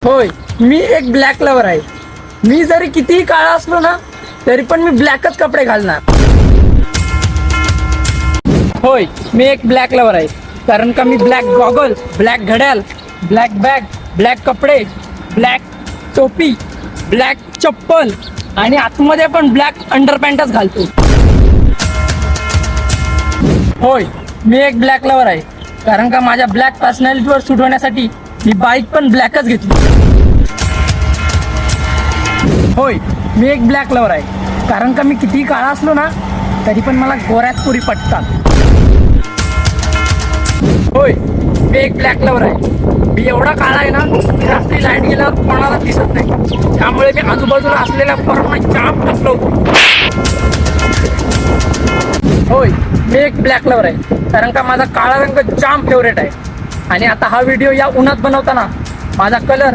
होय, मी एक black lover आहे. मी जरी कितीही काळा असलो ना तरी पण मी ब्लॅकच कपडे घालणार. होय, मी एक ब्लॅक लवर आहे. कारण का मी ब्लॅक गॉगल, ब्लॅक घड्याळ, ब्लॅक बॅग, ब्लॅक कपडे, ब्लॅक टोपी, ब्लॅक चप्पल आणि आतमध्ये पण ब्लॅक अंडरपॅन्टच घालतो. होय, मी एक ब्लॅक लवर आहे. कारण का माझ्या ब्लॅक पर्सनॅलिटीवर सूट होण्यासाठी मी बाईक पण ब्लॅकच घेतली. होय, मी एक ब्लॅक लवर आहे. कारण का मी कितीही काळा असलो ना तरी पण मला गोऱ्याच पुरी पटतात. होय, मी एक ब्लॅक लवर आहे. मी एवढा काळा आहे ना की रात्री लाईट गेल्यावर कोणाला दिसत नाही. त्यामुळे मी आजूबाजूला असलेल्या पोरांना जाम टपलवतो. होय, मी एक ब्लॅक लवर आहे. कारण का माझा काळा रंग जाम फेवरेट आहे. आणि आता हा व्हिडिओ या उन्हात बनवताना माझा कलर